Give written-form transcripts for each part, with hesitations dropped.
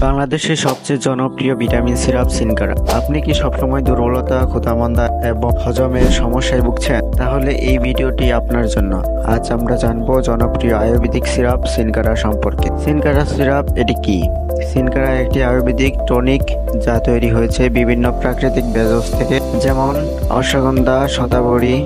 বাংলাদেশের সবচেয়ে জনপ্রিয় ভিটামিন সিরাপ সিনকারা। আপনি কি সবসময় দুর্বলতা, ক্ষুধামন্দা এবং হজমের সমস্যায় ভুগছেন? তাহলে এই ভিডিওটি আপনার জন্য। আজ আমরা জানবো জনপ্রিয় আয়ুর্বেদিক সিরাপ সিনকারা সম্পর্কে। সিনকারা সিরাপ এটি কি? সিনকারা একটি আয়ুর্বেদিক টনিক যা তৈরি হয়েছে বিভিন্ন প্রাকৃতিক ভেষজ থেকে, যেমন অশ্বগন্ধা, শতাবরী,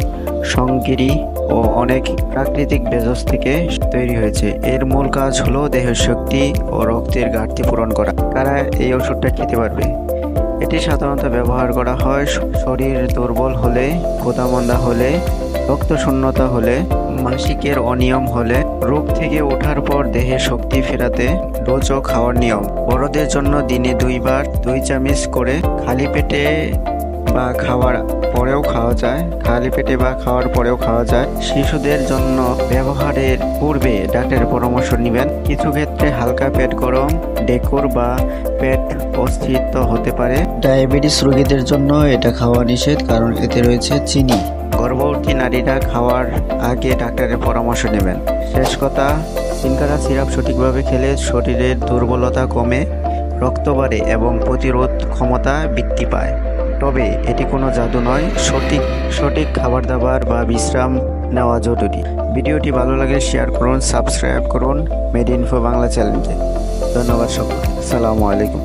শঙ্কিরি ও অনেক প্রাকৃতিক ভেষজ থেকে তৈরি হয়েছে। এর মূল কাজ হলো দেহের শক্তি ও রক্তের ঘাটতি পূরণ করা। কারা এই ওষুধটা খেতে পারবে? এটি সাধারণত ব্যবহার করা হয় শরীর দুর্বল হলে, ক্ষুধামন্দা হলে, রক্ত শূন্যতা হলে, মাসিকের অনিয়ম হলে, রোগ থেকে ওঠার পর দেহে শক্তি ফেরাতে। রোজও খাওয়ার নিয়ম: বড়দের জন্য দিনে 2 বার 2 চামচ করে খালি পেটে বা খাওয়ার পরেও খাওয়া যায়। শিশুদের জন্য ব্যবহারের পূর্বে ডাক্তারের পরামর্শ নেবেন। কিছু ক্ষেত্রে হালকা পেট গরম, ডেকুর বা পেট অস্থিরতা হতে পারে। ডায়াবেটিস রোগীদের জন্য এটা খাওয়া নিষেধ, কারণ এতে রয়েছে চিনি। গর্ভবতী নারীরা খাওয়ার আগে ডাক্তারের পরামর্শ নেবেন। শেষ কথা, সিনকারা সিরাপ সঠিকভাবে খেলে শরীরের দুর্বলতা কমে, রক্ত বাড়ে এবং প্রতিরোধ ক্ষমতা বৃদ্ধি পায়। তবে এটি কোনো জাদু নয়, সঠিক খাবার দাবার বা বিশ্রাম নেওয়া জরুরি। ভিডিওটি ভালো লাগলে শেয়ার করুন, সাবস্ক্রাইব করুন মেড ইনফো বাংলা চ্যানেলকে। ধন্যবাদ সকলকে। আসসালামু আলাইকুম।